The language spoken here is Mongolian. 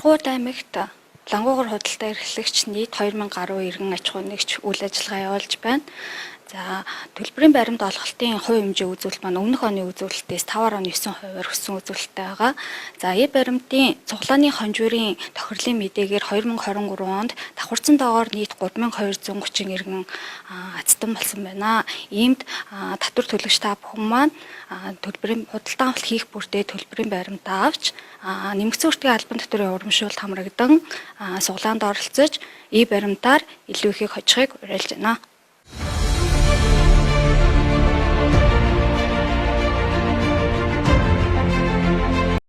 Лангууд аймагт лангуугаар худалдаа эрхлэгч нийт 2000 гаруй иргэн аж ахуй нэгж үйл ажиллагаа явуулж байна. За төлбөрийн баримт олголтын хувь хэмжээ үзүүлэлт маань өмнөх оны үзүүлэлтээс 5.9%-аар өссөн үзүүлэлттэй байгаа. За и баримтын цуглааны хонжуурын тохирлын мэдээгээр 2023 онд давхарцсан доогоор нийт 3230 иргэн ацтан болсон байна. Иймд татвар төлөгч та бүхэн маань төлбөрийн худалдаа авалт хийх бүртээ төлбөрийн баримтаа авч нэмэгдсэн үртгийн албан татварын урамшуулалт хамрагдан суглаанд оролцож и баримтаар илүү ихийг хожихыг уриалж байна.